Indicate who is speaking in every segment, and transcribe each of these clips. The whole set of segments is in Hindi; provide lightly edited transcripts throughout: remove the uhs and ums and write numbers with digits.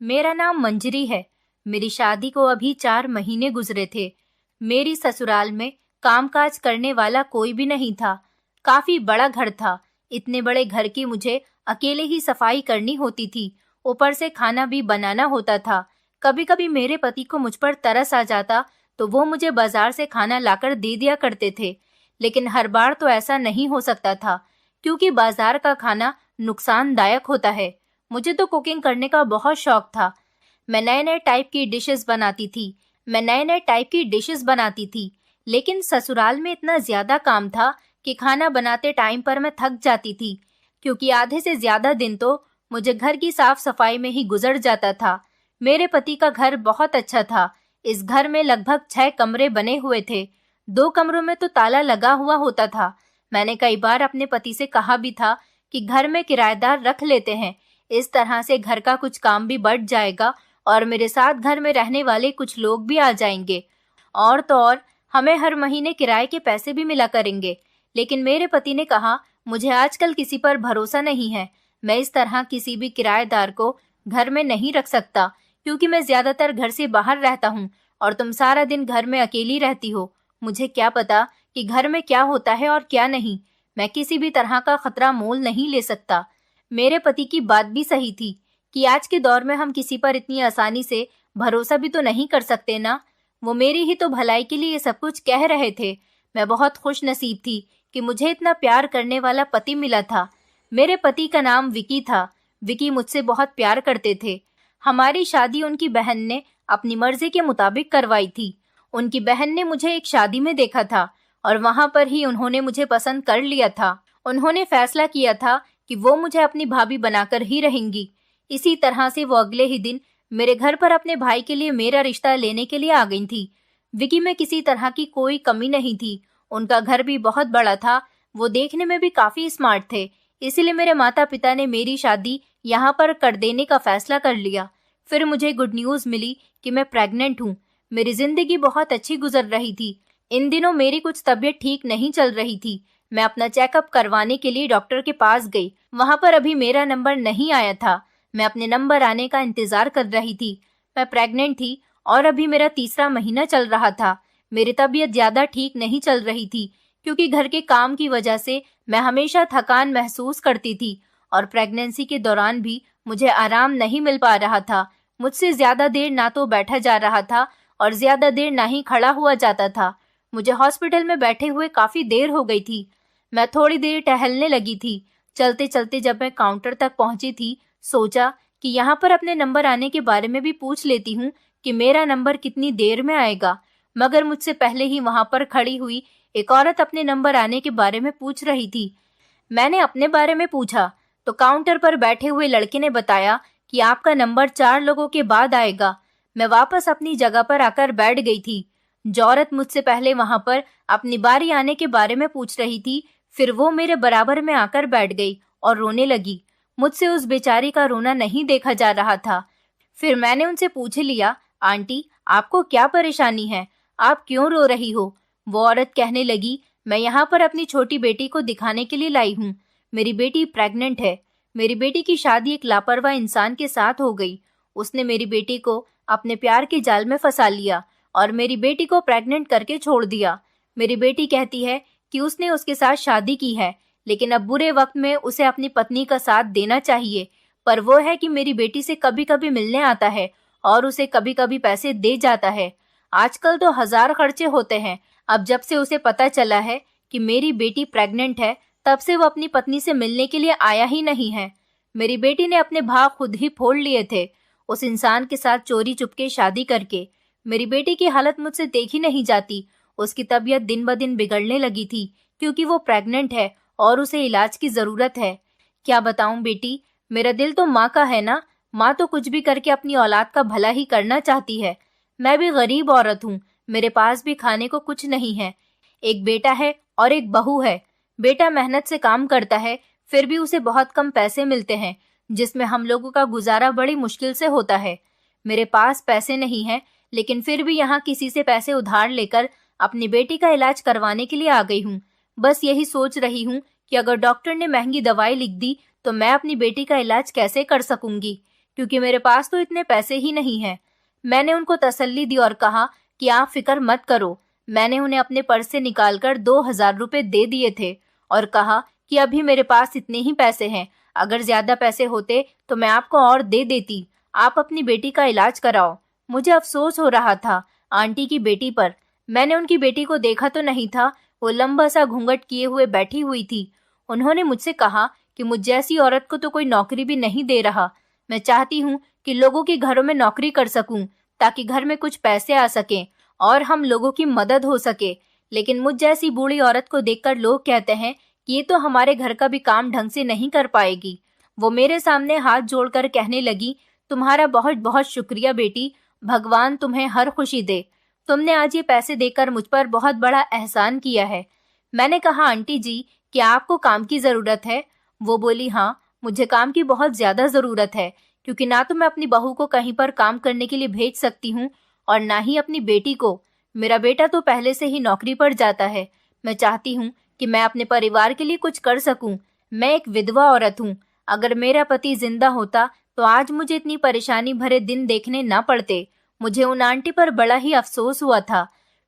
Speaker 1: मेरा नाम मंजरी है। मेरी शादी को अभी 4 महीने गुजरे थे। मेरी ससुराल में कामकाज करने वाला कोई भी नहीं था। काफी बड़ा घर था। इतने बड़े घर की मुझे अकेले ही सफाई करनी होती थी। ऊपर से खाना भी बनाना होता था। कभी कभी मेरे पति को मुझ पर तरस आ जाता तो वो मुझे बाजार से खाना लाकर दे दिया करते थे। लेकिन हर बार तो ऐसा नहीं हो सकता था, क्योंकि बाजार का खाना नुकसानदायक होता है। मुझे तो कुकिंग करने का बहुत शौक था। मैं नए नए टाइप की डिशेस बनाती थी। लेकिन ससुराल में इतना ज्यादा काम था कि खाना बनाते टाइम पर मैं थक जाती थी, क्योंकि आधे से ज्यादा दिन तो मुझे घर की साफ सफाई में ही गुजर जाता था। मेरे पति का घर बहुत अच्छा था। इस घर में लगभग 6 कमरे बने हुए थे। 2 कमरों में तो ताला लगा हुआ होता था। मैंने कई बार अपने पति से कहा भी था कि घर में किराएदार रख लेते हैं। इस तरह से घर का कुछ काम भी बढ़ जाएगा और मेरे साथ घर में रहने वाले कुछ लोग भी आ जाएंगे। और तो और हमें हर महीने किराए के पैसे भी मिला करेंगे। लेकिन मेरे पति ने कहा, मुझे आजकल किसी पर भरोसा नहीं है। मैं इस तरह किसी भी किराएदार को घर में नहीं रख सकता, क्योंकि मैं ज्यादातर घर से बाहर रहता हूँ और तुम सारा दिन घर में अकेली रहती हो। मुझे क्या पता कि घर में क्या होता है और क्या नहीं। मैं किसी भी तरह का खतरा मोल नहीं ले सकता। मेरे पति की बात भी सही थी कि आज के दौर में हम किसी पर इतनी आसानी से भरोसा भी तो नहीं कर सकते ना। वो मेरी ही तो भलाई के लिए ये सब कुछ कह रहे थे। मैं बहुत खुश नसीब थी कि मुझे इतना प्यार करने वाला पति मिला था। मेरे पति का नाम विकी था। विकी मुझसे बहुत प्यार करते थे। हमारी शादी उनकी बहन ने अपनी मर्जी के मुताबिक करवाई थी। उनकी बहन ने मुझे एक शादी में देखा था और वहां पर ही उन्होंने मुझे पसंद कर लिया था। उन्होंने फैसला किया था कि वो मुझे अपनी भाभी बनाकर ही रहेंगी। इसी तरह से वो अगले ही दिन मेरे घर पर अपने भाई के लिए मेरा रिश्ता लेने के लिए आ गई थी। विकी में किसी तरह की कोई कमी नहीं थी। उनका घर भी बहुत बड़ा था। वो देखने में भी काफी स्मार्ट थे। इसीलिए मेरे माता पिता ने मेरी शादी यहाँ पर कर देने का फैसला कर लिया। फिर मुझे गुड न्यूज मिली कि मैं प्रेग्नेंट हूँ। मेरी जिंदगी बहुत अच्छी गुजर रही थी। इन दिनों मेरी कुछ तबीयत ठीक नहीं चल रही थी। मैं अपना चेकअप करवाने के लिए डॉक्टर के पास गई। वहां पर अभी मेरा नंबर नहीं आया था। मैं अपने नंबर आने का इंतजार कर रही थी। मैं प्रेग्नेंट थी और अभी मेरा 3रा महीना चल रहा था। मेरी तबीयत ज्यादा ठीक नहीं चल रही थी, क्योंकि घर के काम की वजह से मैं हमेशा थकान महसूस करती थी और प्रेगनेंसी के दौरान भी मुझे आराम नहीं मिल पा रहा था। मुझसे ज्यादा देर ना तो बैठा जा रहा था और ज्यादा देर ना ही खड़ा हुआ जाता था। मुझे हॉस्पिटल में बैठे हुए काफी देर हो गई थी। मैं थोड़ी देर टहलने लगी थी। चलते चलते जब मैं काउंटर तक पहुंची थी, सोचा कि यहाँ पर अपने नंबर आने के बारे में भी पूछ लेती हूँ कि मेरा नंबर कितनी देर में आएगा। मगर मुझसे पहले ही वहां पर खड़ी हुई एक औरत अपने नंबर आने के बारे में पूछ रही थी। मैंने अपने बारे में पूछा तो काउंटर पर बैठे हुए लड़के ने बताया कि आपका नंबर 4 लोगों के बाद आएगा। मैं वापस अपनी जगह पर आकर बैठ गई थी। जो औरत मुझसे पहले वहां पर अपनी बारी आने के बारे में पूछ रही थी, फिर वो मेरे बराबर में आकर बैठ गई और रोने लगी। मुझसे उस बेचारी का रोना नहीं देखा जा रहा था। फिर मैंने उनसे पूछ लिया, आंटी आपको क्या परेशानी है, आप क्यों रो रही हो? वो औरत कहने लगी, मैं यहाँ पर अपनी छोटी बेटी को दिखाने के लिए लाई हूँ। मेरी बेटी प्रेग्नेंट है। मेरी बेटी की शादी एक लापरवाह इंसान के साथ हो गई। उसने मेरी बेटी को अपने प्यार के जाल में फंसा लिया और मेरी बेटी को प्रेग्नेंट करके छोड़ दिया। मेरी बेटी कहती है कि उसने उसके साथ शादी की है, लेकिन अब बुरे वक्त में उसे अपनी पत्नी का साथ देना चाहिए। पर वो है कि मेरी बेटी से कभी कभी मिलने आता है और उसे कभी कभी पैसे दे जाता है। आजकल तो 1000 खर्चे होते हैं। अब जब से उसे पता चला है कि मेरी बेटी प्रेग्नेंट है, तब से वो अपनी पत्नी से मिलने के लिए आया ही नहीं है। मेरी बेटी ने अपने भाव खुद ही फोड़ लिए थे, उस इंसान के साथ चोरी चुपके शादी करके। मेरी बेटी की हालत मुझसे देखी नहीं जाती। उसकी तबीयत दिन ब दिन बिगड़ने लगी थी, क्योंकि वो प्रेग्नेंट है और उसे इलाज की जरूरत है। क्या बताऊं बेटी, मेरा दिल तो माँ का है ना। माँ तो कुछ भी करके अपनी औलाद का भला ही करना चाहती है। मैं भी गरीब औरत हूँ। मेरे पास भी खाने को कुछ नहीं है। एक बेटा है और एक बहू है। बेटा मेहनत से काम करता है, फिर भी उसे बहुत कम पैसे मिलते हैं, जिसमें हम लोगों का गुजारा बड़ी मुश्किल से होता है। मेरे पास पैसे नहीं है, लेकिन फिर भी यहाँ किसी से पैसे उधार लेकर अपनी बेटी का इलाज करवाने के लिए आ गई हूँ। बस यही सोच रही हूँ कि अगर डॉक्टर ने महंगी दवाई लिख दी तो मैं अपनी बेटी का इलाज कैसे कर सकूंगी। क्योंकि मेरे पास तो इतने पैसे ही नहीं हैं। मैंने उनको तसल्ली दी और कहा कि आप फिक्र मत करो। मैंने उन्हें अपने पर्स से निकालकर 2,000 रुपए दे दिए थे और कहा कि अभी मेरे पास इतने ही पैसे हैं, अगर ज्यादा पैसे होते तो मैं आपको और दे देती। आप अपनी बेटी का इलाज कराओ। मुझे अफसोस हो रहा था आंटी की बेटी पर। मैंने उनकी बेटी को देखा तो नहीं था, वो लंबा सा घूंघट किए हुए बैठी हुई थी। उन्होंने मुझसे कहा कि मुझ जैसी औरत को तो कोई नौकरी भी नहीं दे रहा। मैं चाहती हूँ कि लोगों के घरों में नौकरी कर सकूं ताकि घर में कुछ पैसे आ सकें और हम लोगों की मदद हो सके। लेकिन मुझ जैसी बूढ़ी औरत को देखकर लोग कहते हैं कि ये तो हमारे घर का भी काम ढंग से नहीं कर पाएगी। वो मेरे सामने हाथ जोड़कर कहने लगी, तुम्हारा बहुत बहुत शुक्रिया बेटी, भगवान तुम्हें हर खुशी दे। तुमने आज ये पैसे देकर मुझ पर बहुत बड़ा एहसान किया है। मैंने कहा, आंटी जी, क्या आपको काम की जरूरत है? वो बोली, हाँ, मुझे काम की बहुत ज्यादा जरूरत है, क्योंकि ना तो मैं अपनी बहू को कहीं पर काम करने के लिए भेज सकती हूँ और ना ही अपनी बेटी को। मेरा बेटा तो पहले से ही नौकरी पर जाता है। मैं चाहती हूँ कि मैं अपने परिवार के लिए कुछ कर सकूं। मैं एक विधवा औरत हूँ। अगर मेरा पति जिंदा होता तो आज मुझे इतनी परेशानी भरे दिन देखने ना पड़ते। मुझे उन आंटी पर बड़ा ही अफसोस हुआ था।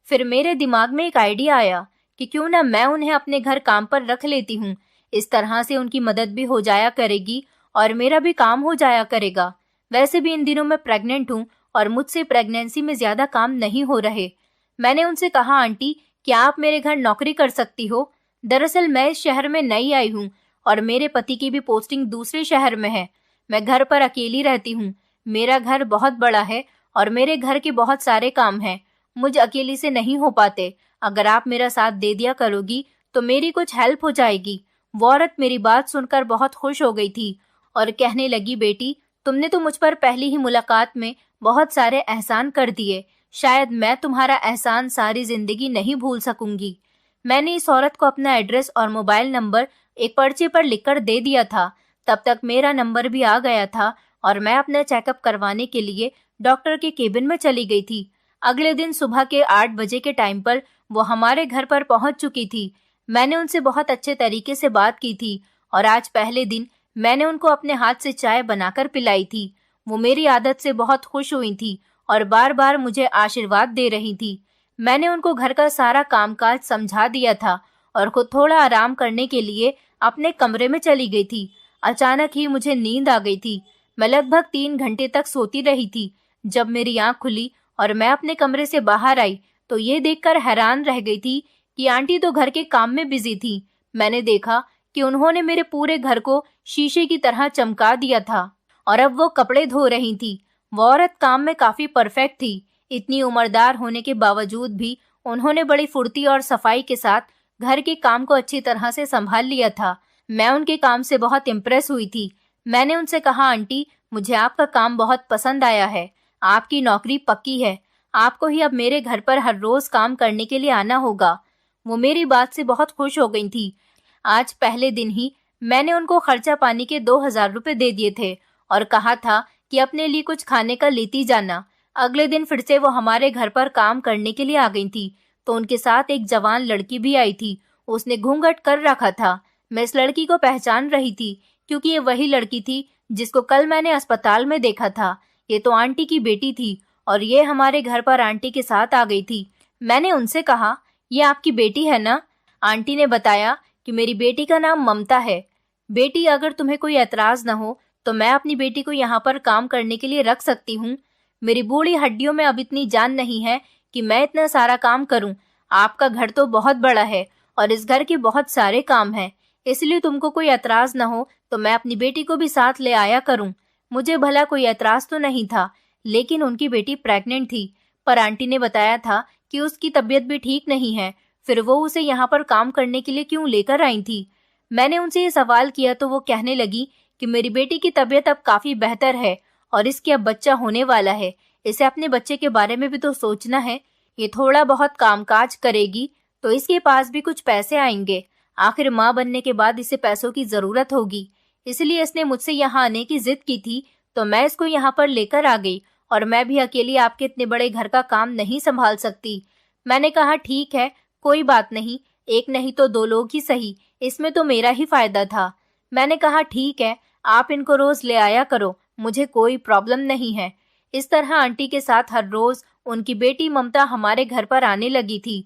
Speaker 1: फिर मेरे दिमाग में एक आइडिया आया कि क्यों ना मैं उन्हें अपने घर काम पर रख लेती हूँ। इस तरह से उनकी मदद भी हो जाया करेगी और मेरा भी काम हो जाया करेगा। वैसे भी इन दिनों मैं प्रेग्नेंट हूँ और मुझसे प्रेगनेंसी में ज्यादा काम नहीं हो रहे। मैंने उनसे कहा, आंटी, क्या आप मेरे घर नौकरी कर सकती हो? दरअसल मैं इस शहर में नई आई हूँ और मेरे पति की भी पोस्टिंग दूसरे शहर में है। मैं घर पर अकेली रहती हूँ। मेरा घर बहुत बड़ा है और मेरे घर के बहुत सारे काम हैं। मुझ अकेली से नहीं हो पाते। अगर आप मेरा साथ दे दिया करोगी तो मेरी कुछ हेल्प हो जाएगी। वो औरत मेरी बात सुनकर बहुत खुश हो गई थी और कहने लगी, बेटी, तुमने तो मुझ पर पहली ही मुलाकात में बहुत सारे एहसान कर दिए। शायद मैं तुम्हारा एहसान सारी जिंदगी नहीं भूल सकूंगी। मैंने इस औरत को अपना एड्रेस और मोबाइल नंबर एक पर्चे पर लिखकर दे दिया था। तब तक मेरा नंबर भी आ गया था और मैं अपना चेकअप करवाने के लिए डॉक्टर के केबिन में चली गई थी। अगले दिन सुबह के 8 बजे के टाइम पर वो हमारे घर पर पहुंच चुकी थी। मैंने उनसे बहुत अच्छे तरीके से बात की थी और आज पहले दिन मैंने उनको अपने हाथ से चाय बनाकर पिलाई थी। वो मेरी आदत से बहुत खुश हुई थी और बार बार मुझे आशीर्वाद दे रही थी। मैंने उनको घर का सारा कामकाज समझा दिया था और खुद थोड़ा आराम करने के लिए अपने कमरे में चली गई थी। अचानक ही मुझे नींद आ गई थी। मैं लगभग 3 घंटे तक सोती रही थी। जब मेरी आंख खुली और मैं अपने कमरे से बाहर आई तो ये देखकर हैरान रह गई थी कि आंटी तो घर के काम में बिजी थी। मैंने देखा कि उन्होंने मेरे पूरे घर को शीशे की तरह चमका दिया था और अब वो कपड़े धो रही थी। वो औरत काम में काफी परफेक्ट थी। इतनी उम्रदार होने के बावजूद भी उन्होंने बड़ी फुर्ती और सफाई के साथ घर के काम को अच्छी तरह से संभाल लिया था। मैं उनके काम से बहुत इम्प्रेस हुई थी। मैंने उनसे कहा, आंटी, मुझे आपका काम बहुत पसंद आया है। आपकी नौकरी पक्की है। आपको ही अब मेरे घर पर हर रोज काम करने के लिए आना होगा। वो मेरी बात से बहुत खुश हो गई थी। आज पहले दिन ही मैंने उनको खर्चा पानी के 2,000 रुपए दे दिए थे और कहा था कि अपने लिए कुछ खाने का लेती जाना। अगले दिन फिर से वो हमारे घर पर काम करने के लिए आ गई थी तो उनके साथ एक जवान लड़की भी आई थी। उसने घूंघट कर रखा था। मैं इस लड़की को पहचान रही थी क्योंकि ये वही लड़की थी जिसको कल मैंने अस्पताल में देखा था। ये तो आंटी की बेटी थी और ये हमारे घर पर आंटी के साथ आ गई थी। मैंने उनसे कहा, ये आपकी बेटी है ना? आंटी ने बताया कि मेरी बेटी का नाम ममता है। बेटी, अगर तुम्हें कोई एतराज न हो तो मैं अपनी बेटी को यहाँ पर काम करने के लिए रख सकती हूँ। मेरी बूढ़ी हड्डियों में अब इतनी जान नहीं है कि मैं इतना सारा काम करूँ। आपका घर तो बहुत बड़ा है और इस घर के बहुत सारे काम हैं, इसलिए तुमको कोई एतराज न हो तो मैं अपनी बेटी को भी साथ ले आया करूँ। मुझे भला कोई एतराज तो नहीं था, लेकिन उनकी बेटी प्रेग्नेंट थी, पर आंटी ने बताया था कि उसकी तबीयत भी ठीक नहीं है। फिर वो उसे यहाँ पर काम करने के लिए क्यों लेकर आई थी? मैंने उनसे ये सवाल किया तो वो कहने लगी कि मेरी बेटी की तबीयत अब काफी बेहतर है और इसके अब बच्चा होने वाला है। इसे अपने बच्चे के बारे में भी तो सोचना है। ये थोड़ा बहुत कामकाज करेगी तो इसके पास भी कुछ पैसे आएंगे। आखिर माँ बनने के बाद इसे पैसों की जरूरत होगी। इसलिए इसने मुझसे यहाँ आने की जिद की थी तो मैं इसको यहाँ पर लेकर आ गई और मैं भी अकेली आपके इतने बड़े घर का काम नहीं संभाल सकती। मैंने कहा, ठीक है, कोई बात नहीं, एक नहीं तो 2 लोग ही सही, इसमें तो मेरा ही फायदा था। मैंने कहा, ठीक है, आप इनको रोज ले आया करो, मुझे कोई प्रॉब्लम नहीं है। इस तरह आंटी के साथ हर रोज उनकी बेटी ममता हमारे घर पर आने लगी थी।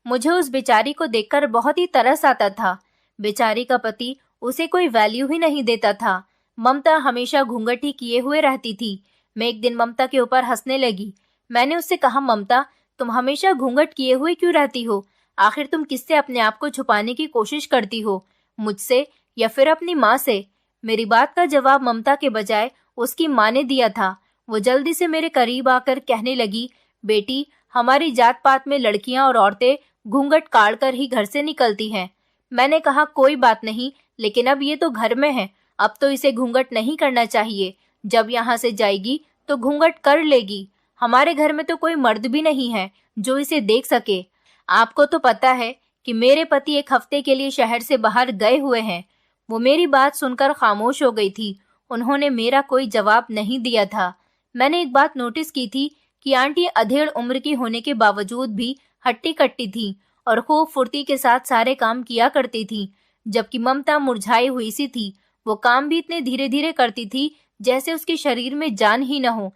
Speaker 1: मुझे उस बेचारी को देखकर बहुत ही तरस आता था। बेचारी का पति उसे कोई वैल्यू ही नहीं देता था। ममता हमेशा घूंघट ही किए हुए रहती थी। मैं एक दिन ममता के ऊपर हंसने लगी। मैंने उससे कहा, ममता, तुम हमेशा घूंघट किए हुए क्यों रहती हो? आखिर तुम किससे अपने आप को छुपाने की कोशिश करती हो? मुझसे या फिर अपनी माँ से? मेरी बात का जवाब ममता के बजाय उसकी माँ ने दिया था। वो जल्दी से मेरे करीब आकर कहने लगी, बेटी, हमारी जात पात में लड़कियां और औरतें घूंघट काढ़ कर ही घर से निकलती हैं। मैंने कहा, कोई बात नहीं, लेकिन अब ये तो घर में है, अब तो इसे घूंघट नहीं करना चाहिए। जब यहाँ से जाएगी तो घूंघट कर लेगी। हमारे घर में तो कोई मर्द भी नहीं है जो इसे देख सके। आपको तो पता है कि मेरे पति एक हफ्ते के लिए शहर से बाहर गए हुए हैं। वो मेरी बात सुनकर खामोश हो गई थी। उन्होंने मेरा कोई जवाब नहीं दिया था। मैंने एक बात नोटिस की थी कि आंटी अधेड़ उम्र की होने के बावजूद भी हट्टी कट्टी थी और खूब फुर्ती के साथ सारे काम किया करती थी, जबकि ममता मुरझाई हुई सी थी। वो काम भी इतने धीरे धीरे करती थी जैसे उसके शरीर में जान ही न हो।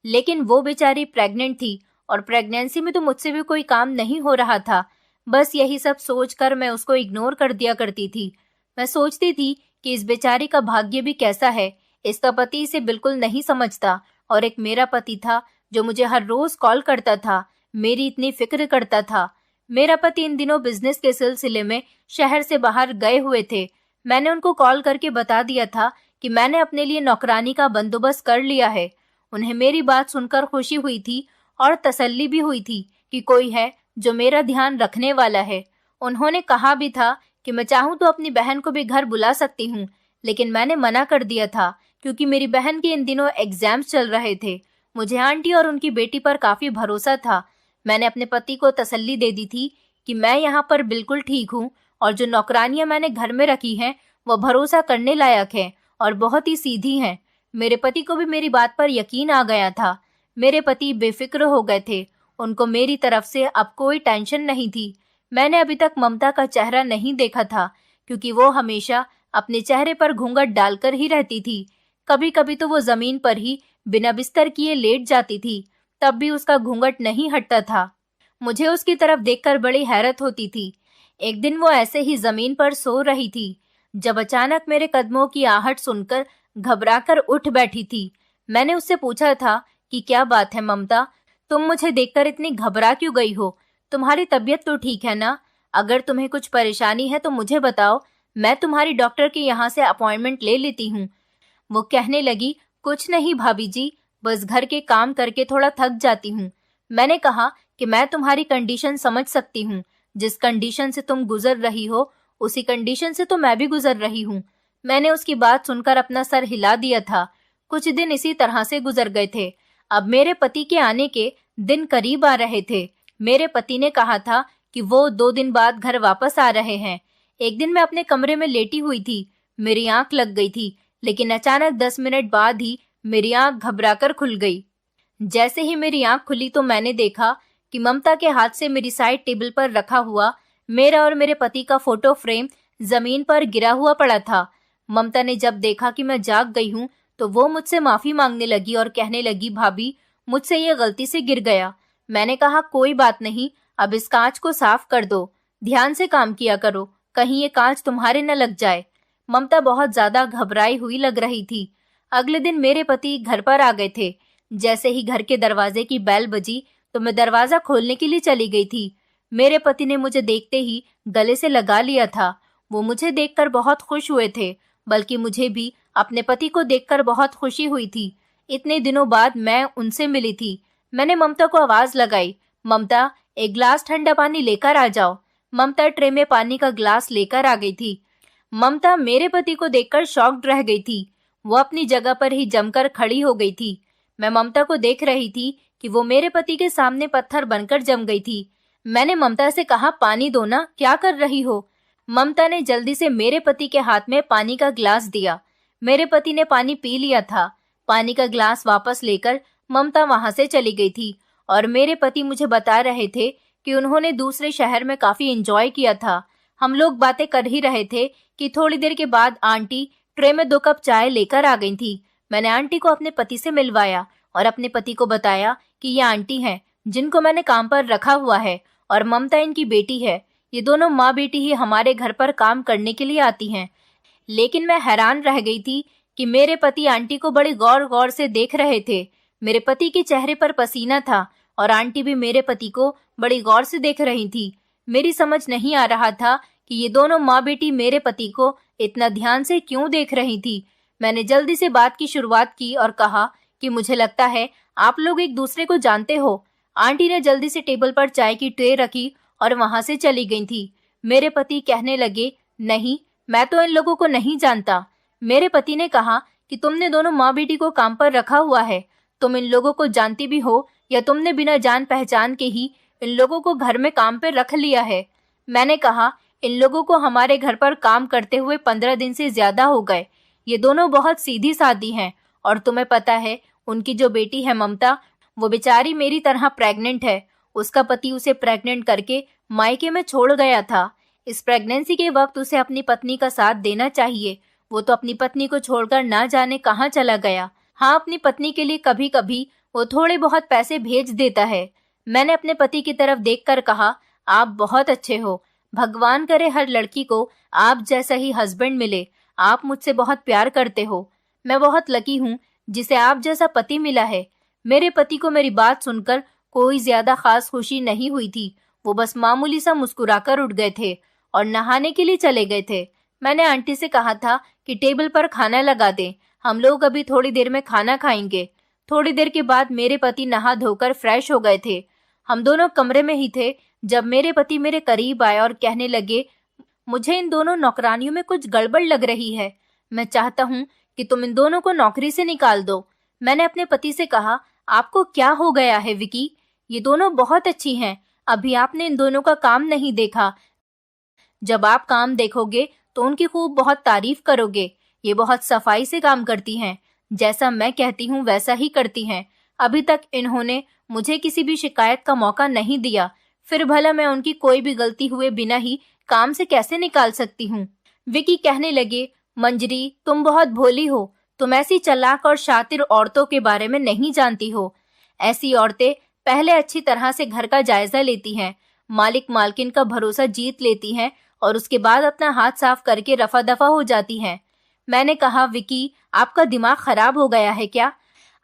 Speaker 1: लेकिन वो बेचारी प्रेग्नेंट थी और प्रेगनेंसी में तो मुझसे भी कोई काम नहीं हो रहा था। बस यही सब सोचकर मैं उसको इग्नोर कर दिया करती थी। मैं सोचती थी कि इस बेचारी का भाग्य भी कैसा है। इसका पति इसे बिल्कुल नहीं समझता और एक मेरा पति था जो मुझे हर रोज कॉल करता था, मेरी इतनी फिक्र करता था। मेरा पति इन दिनों बिजनेस के सिलसिले में शहर से बाहर गए हुए थे। मैंने उनको कॉल करके बता दिया था कि मैंने अपने लिए नौकरानी का बंदोबस्त कर लिया है। उन्हें मेरी बात सुनकर खुशी हुई थी और तसल्ली भी हुई थी कि कोई है जो मेरा ध्यान रखने वाला है। उन्होंने कहा भी था कि मैं चाहूं तो अपनी बहन को भी घर बुला सकती हूँ, लेकिन मैंने मना कर दिया था क्योंकि मेरी बहन के इन दिनों एग्जाम्स चल रहे थे। मुझे आंटी और उनकी बेटी पर काफी भरोसा था। मैंने अपने पति को तसल्ली दे दी थी कि मैं यहाँ पर बिल्कुल ठीक हूँ और जो नौकरानियां मैंने घर में रखी हैं वो भरोसा करने लायक है और बहुत ही सीधी हैं। मेरे पति को भी मेरी बात पर यकीन आ गया था। मेरे पति बेफिक्र हो गए थे। उनको मेरी तरफ से अब कोई टेंशन नहीं थी। मैंने अभी तक ममता का चेहरा नहीं देखा था क्योंकि वो हमेशा अपने चेहरे पर घूंघट डालकर ही रहती थी। कभी कभी तो वो जमीन पर ही बिना बिस्तर किए लेट जाती थी, तब भी उसका घूंघट नहीं हटता था। मुझे उसकी तरफ देखकर बड़ी हैरत होती थी। एक दिन वो ऐसे ही जमीन पर सो रही थी जब अचानक मेरे कदमों की आहट सुनकर घबराकर उठ बैठी थी। मैंने उससे पूछा था कि क्या बात है ममता, तुम मुझे देखकर इतनी घबरा क्यों गई हो? तुम्हारी तबीयत तो ठीक है ना? अगर तुम्हें कुछ परेशानी है तो मुझे बताओ, मैं तुम्हारी डॉक्टर के यहाँ से अपॉइंटमेंट ले लेती हूँ। वो कहने लगी, कुछ नहीं भाभी जी, बस घर के काम करके थोड़ा थक जाती हूँ। मैंने कहा कि मैं तुम्हारी कंडीशन समझ सकती हूँ। जिस कंडीशन से तुम गुजर रही हो उसी कंडीशन से तो मैं भी गुजर रही हूँ। मैंने उसकी बात सुनकर अपना सर हिला दिया था। कुछ दिन इसी तरह से गुजर गए थे। अब मेरे पति के आने के दिन करीब आ रहे थे। मेरे पति ने कहा था कि वो 2 दिन बाद घर वापस आ रहे हैं। एक दिन मैं अपने कमरे में लेटी हुई थी। मेरी आंख लग गई थी, लेकिन अचानक 10 मिनट बाद ही मेरी आंख घबराकर खुल गई। जैसे ही मेरी आंख खुली तो मैंने देखा कि ममता के हाथ से मेरी साइड टेबल पर रखा हुआ मेरा और मेरे पति का फोटो फ्रेम जमीन पर गिरा हुआ पड़ा था। ममता ने जब देखा कि मैं जाग गई हूँ तो वो मुझसे माफी मांगने लगी और कहने लगी, भाभी, मुझसे ये गलती से गिर गया। मैंने कहा, कोई बात नहीं, अब इस कांच को साफ कर दो, ध्यान से काम किया करो, कहीं ये कांच तुम्हारे न लग जाए। ममता बहुत ज्यादा घबराई हुई लग रही थी। अगले दिन मेरे पति घर पर आ गए थे। जैसे ही घर के दरवाजे की बेल बजी तो मैं दरवाजा खोलने के लिए चली गई थी। मेरे पति ने मुझे देखते ही गले से लगा लिया था। वो मुझे देखकर बहुत खुश हुए थे, बल्कि मुझे भी अपने पति को देखकर बहुत खुशी हुई थी। इतने दिनों बाद मैं उनसे मिली थी। मैंने ममता को आवाज लगाई, ममता, एक गिलास ठंडा पानी लेकर आ जाओ। ममता ट्रे में पानी का गिलास लेकर आ गई थी। ममता मेरे पति को देखकर शॉक्ड रह गई थी। वो अपनी जगह पर ही जमकर खड़ी हो गई थी। मैं ममता को देख रही थी कि वो मेरे पति के सामने पत्थर बनकर जम गई थी। मैंने ममता से कहा, पानी दो ना, क्या कर रही हो? ममता ने जल्दी से मेरे पति के हाथ में पानी का गिलास दिया। मेरे पति ने पानी पी लिया था। पानी का गिलास वापस लेकर ममता वहां से चली गई थी और मेरे पति मुझे बता रहे थे कि उन्होंने दूसरे शहर में काफी एंजॉय किया था। हम लोग बातें कर ही रहे थे कि थोड़ी देर के बाद आंटी ट्रे में 2 कप चाय लेकर आ गई थी। मैंने आंटी को अपने पति से मिलवाया और अपने पति को बताया कि ये आंटी हैं जिनको मैंने काम पर रखा हुआ है और ममता इनकी बेटी है। ये दोनों माँ बेटी ही हमारे घर पर काम करने के लिए आती हैं। लेकिन मैं हैरान रह गई थी कि मेरे पति आंटी को बड़ी गौर गौर से देख रहे थे। मेरे पति के चेहरे पर पसीना था और आंटी भी मेरे पति को बड़ी गौर से देख रही थी। मेरी समझ नहीं आ रहा था कि ये दोनों माँ बेटी मेरे पति को इतना ध्यान से क्यों देख रही थी। मैंने जल्दी से बात की शुरुआत की और कहा कि मुझे लगता है आप लोग एक दूसरे को जानते हो। आंटी ने जल्दी से टेबल पर चाय की ट्रे रखी और वहां से चली गई थी। मेरे पति कहने लगे, नहीं, मैं तो इन लोगों को नहीं जानता। मेरे पति ने कहा कि तुमने दोनों माँ बेटी को काम पर रखा हुआ है, तुम इन लोगों को जानती भी हो या तुमने बिना जान पहचान के ही इन लोगों को घर में काम पर रख लिया है। मैंने कहा, इन लोगों को हमारे घर पर काम करते हुए 15 दिन से ज्यादा हो गए। ये दोनों बहुत सीधी सादी हैं और तुम्हें पता है उनकी जो बेटी है ममता, वो बेचारी मेरी तरह प्रेग्नेंट है। उसका पति उसे प्रेग्नेंट करके मायके में छोड़ गया था। इस प्रेगनेंसी के वक्त उसे अपनी पत्नी का साथ देना चाहिए। वो तो अपनी पत्नी को छोड़कर ना जाने कहाँ चला गया। हाँ, अपनी पत्नी के लिए कभी कभी वो थोड़े बहुत पैसे भेज देता है। मैंने अपने पति की तरफ देखकर कहा, आप बहुत अच्छे हो। भगवान करे हर लड़की को आप जैसा ही हस्बैंड मिले। आप मुझसे बहुत प्यार करते हो। मैं बहुत लकी हूँ जिसे आप जैसा पति मिला है। मेरे पति को मेरी बात सुनकर कोई ज्यादा खास खुशी नहीं हुई थी। वो बस मामूली सा मुस्कुराकर उठ गए थे और नहाने के लिए चले गए थे। मैंने आंटी से कहा था कि टेबल पर खाना लगा दें, हम लोग अभी थोड़ी देर में खाना खाएंगे। थोड़ी देर के बाद मेरे पति नहा धोकर फ्रेश हो गए थे। हम दोनों कमरे में ही थे जब मेरे पति मेरे करीब आए और कहने लगे, मुझे इन दोनों नौकरानियों में कुछ गड़बड़ लग रही है। मैं चाहता हूँ कि तुम इन दोनों को नौकरी से निकाल दो। मैंने अपने पति से कहा, आपको क्या हो गया है विकी? ये दोनों बहुत अच्छी हैं। अभी आपने इन दोनों का काम नहीं देखा। जब आप काम देखोगे तो उनकी खूब बहुत तारीफ करोगे। ये बहुत सफाई से काम करती हैं। जैसा मैं कहती हूँ वैसा ही करती हैं। अभी तक इन्होंने मुझे किसी भी शिकायत का मौका नहीं दिया। फिर भला मैं उनकी कोई भी गलती हुए बिना ही काम से कैसे निकाल सकती हूँ? विकी कहने लगे, मंजरी, तुम बहुत भोली हो। तुम ऐसी चालाक और शातिर औरतों के बारे में नहीं जानती हो। ऐसी औरतें पहले अच्छी तरह से घर का जायजा लेती हैं, मालिक मालकिन का भरोसा जीत लेती हैं और उसके बाद अपना हाथ साफ करके रफा दफा हो जाती हैं। मैंने कहा, विकी, आपका दिमाग खराब हो गया है क्या?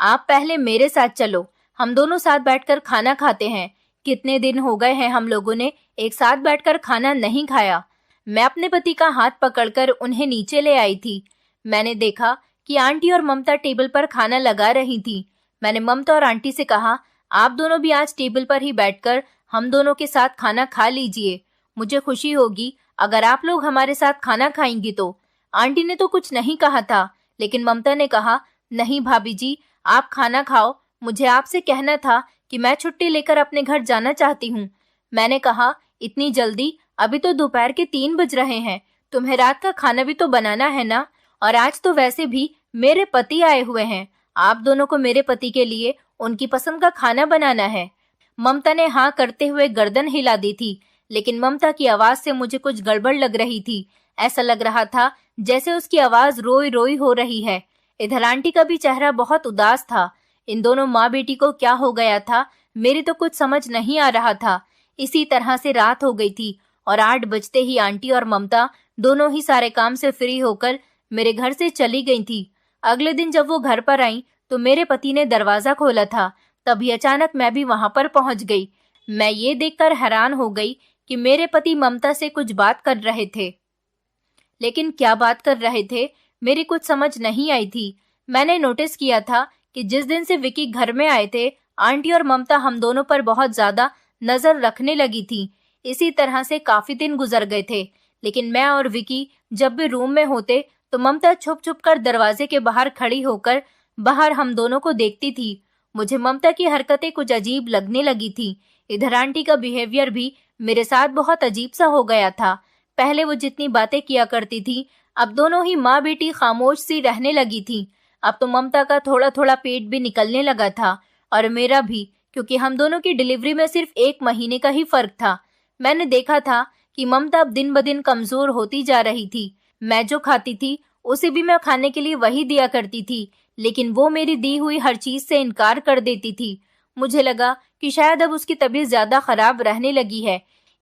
Speaker 1: आप पहले मेरे साथ चलो, हम दोनों साथ बैठकर खाना खाते हैं। कितने दिन हो गए हैं हम लोगों ने एक साथ बैठकर खाना नहीं खाया। मैं अपने पति का हाथ पकड़कर उन्हें नीचे ले आई थी। मैंने देखा कि आंटी और ममता टेबल पर खाना लगा रही थी। मैंने ममता और आंटी से कहा, आप दोनों भी आज टेबल पर ही बैठकर हम दोनों के साथ खाना खा लीजिए। मुझे खुशी होगी अगर आप लोग हमारे साथ खाना खाएंगी तो। आंटी ने तो कुछ नहीं कहा था, लेकिन ममता ने कहा, नहीं भाभी जी, आप खाना खाओ। मुझे आपसे कहना था कि मैं छुट्टी लेकर अपने घर जाना चाहती हूँ। मैंने कहा, इतनी जल्दी? अभी तो दोपहर के 3 बज रहे हैं। तुम्हें रात का खाना भी तो बनाना है ना। और आज तो वैसे भी मेरे पति आए हुए हैं। आप दोनों को मेरे पति के लिए उनकी पसंद का खाना बनाना है। ममता ने हाँ करते हुए गर्दन हिला दी थी, लेकिन ममता की आवाज से मुझे कुछ गड़बड़ लग रही थी। ऐसा लग रहा था जैसे उसकी आवाज रोई रोई हो रही है। इधर आंटी का भी चेहरा बहुत उदास था। इन दोनों माँ बेटी को क्या हो गया था, मेरी तो कुछ समझ नहीं आ रहा था। इसी तरह से रात हो गई थी और 8 बजते ही आंटी और ममता दोनों ही सारे काम से फ्री होकर मेरे घर से चली गई थी। अगले दिन जब वो घर पर आई तो मेरे पति ने दरवाजा खोला था। तभी अचानक मैं भी वहां पर पहुंच गई। मैं ये देखकर हैरान हो गई कि मेरे पति ममता से कुछ बात कर रहे थे, लेकिन क्या बात कर रहे थे मेरी कुछ समझ नहीं आई थी। मैंने नोटिस किया था कि जिस दिन से विकी घर में आए थे, आंटी और ममता हम दोनों पर बहुत ज्यादा नजर रखने लगी थी। इसी तरह से काफी दिन गुजर गए थे, लेकिन मैं और विकी जब भी रूम में होते तो ममता छुप छुप कर दरवाजे के बाहर खड़ी होकर बाहर हम दोनों को देखती थी। मुझे ममता की हरकतें कुछ अजीब लगने लगी थी। इधर आंटी का बिहेवियर भी मेरे साथ बहुत अजीब सा हो गया था। पहले वो जितनी बातें किया करती थी, अब दोनों ही माँ बेटी खामोश सी रहने लगी थी। अब तो ममता का थोड़ा थोड़ा पेट भी निकलने लगा था और मेरा भी, क्योंकि हम दोनों की डिलीवरी में सिर्फ 1 महीने का ही फर्क था। मैंने देखा था कि ममता अब दिन ब दिन कमजोर होती जा रही थी। मैं जो खाती थी उसे भी मैं खाने के लिए वही दिया करती थी, लेकिन वो मेरी दी हुई हर चीज से इनकार कर देती थी। मुझे लगा कि शायद अब उसकी तबीयत ज्यादा खराब रहने लगी है,